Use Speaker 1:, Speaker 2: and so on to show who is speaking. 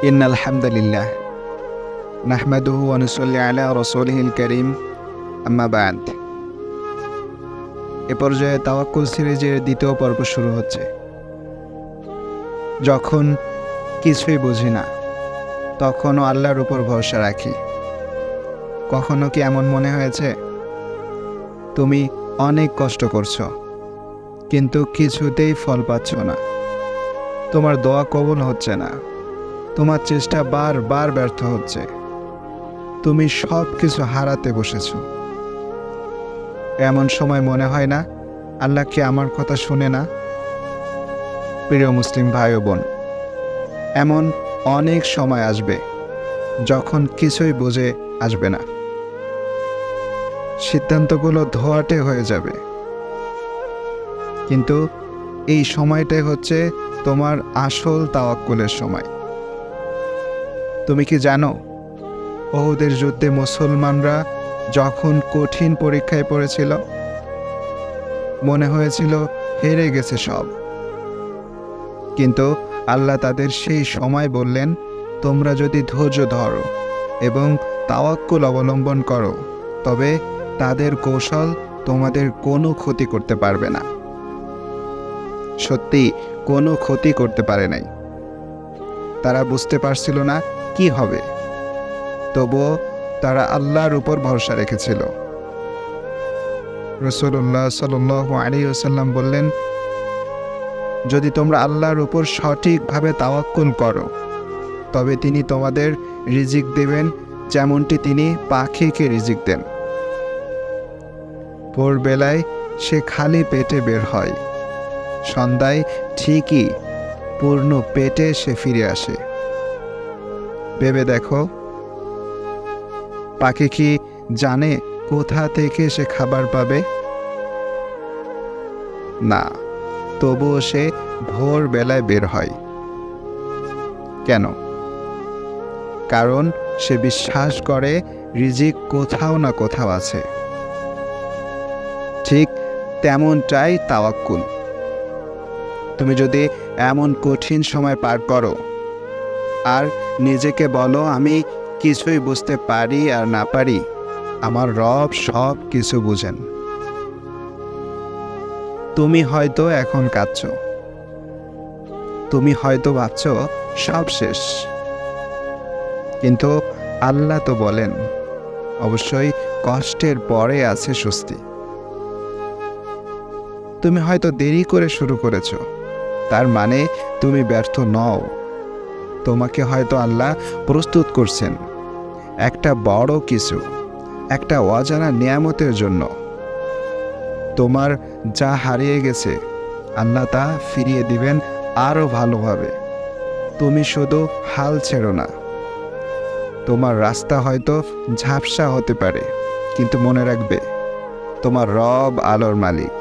Speaker 1: ইন্নাল হামদুলিল্লাহ নাহমাদুহু ওয়া নুসাল্লি আলা রাসূলিহিল কারীম আম্মা বা'দ। এ পর্যায়ে তাওয়াক্কুল সিরিজের দ্বিতীয় পর্ব শুরু হচ্ছে। যখন কিছুই বুঝি না তখনও আল্লাহর উপর ভরসা রাখি। কখনো কি এমন মনে হয়েছে তুমি অনেক কষ্ট করছো কিন্তু কিছুতেই ফল পাচ্ছ না? তোমার দোয়া কবুল হচ্ছে না, তোমার চেষ্টা বারবার ব্যর্থ হচ্ছে, তুমি সব কিছু হারাতে বসেছো। এমন সময় মনে হয় না আল্লাহ কি আমার কথা শুনে না? প্রিয় মুসলিম ভাই ও বোন, এমন অনেক সময় আসবে যখন কিছুই বুঝে আসবে না, সিদ্ধান্তগুলো ধোয়াটে হয়ে যাবে, কিন্তু এই সময়টাই হচ্ছে তোমার আসল তাওয়াক্কুলের সময়। তুমি কি জানো উহুদের যুদ্ধে মুসলমানরা যখন কঠিন পরীক্ষায় পড়েছিল, মনে হয়েছিল হেরে গেছে সব, কিন্তু আল্লাহ তাদের সেই সময় বললেন, তোমরা যদি ধৈর্য ধরো এবং তাওয়াক্কুল অবলম্বন করো তবে তাদের কৌশল তোমাদের কোনো ক্ষতি করতে পারবে না। সত্যি কোনো ক্ষতি করতে পারে নাই। তারা বুঝতে পারছিল না কি হবে, তবুও তারা আল্লাহর উপর ভরসা রেখেছিল। রাসূলুল্লাহ সাল্লাল্লাহু আলাইহি ওয়াসাল্লাম বললেন, যদি তোমরা আল্লাহর উপর সঠিকভাবে তাওয়াক্কুল করো তবে তিনি তোমাদের রিজিক দেবেন যেমনটি তিনি পাখিকে রিজিক দেন। ভোরবেলায় সে খালি পেটে বের হয়, সন্ধ্যায় ঠিকই পূর্ণ পেটে সে ফিরে আসে। ভেবে দেখো, পাখি কি জানে কোথা থেকে সে খাবার পাবে? না, তবুও সে ভোরবেলায় বের হয়। কেন? কারণ সে বিশ্বাস করে রিজিক কোথাও না কোথাও আছে। ঠিক তেমনটাই তাওয়াক্কুল। তুমি যদি এমন কঠিন সময় পার করো আর নিজেকে বলো, আমি কিছুই বুঝতে পারি আর না পারি, আমার রব সব কিছু বুঝেন। তুমি হয়তো এখন কাঁদছো, তুমি হয়তো ভাবছো সব শেষ, কিন্তু আল্লাহ তো বলেন অবশ্যই কষ্টের পরে আছে স্বস্তি। তুমি হয়তো দেরি করে শুরু করেছো, তার মানে তুমি ব্যর্থ নও। তোমাকে হয়তো আল্লাহ প্রস্তুত করছেন একটা বড় কিছু, একটা অজানা নিয়ামতের জন্য। তোমার যা হারিয়ে গেছে আল্লাহ তা ফিরিয়ে দিবেন আরো ভালোভাবে। তুমি শুধু হাল ছেড়ো না। তোমার রাস্তা হয়তো ঝাপসা হতে পারে, কিন্তু মনে রাখবে তোমার রব আলোর মালিক।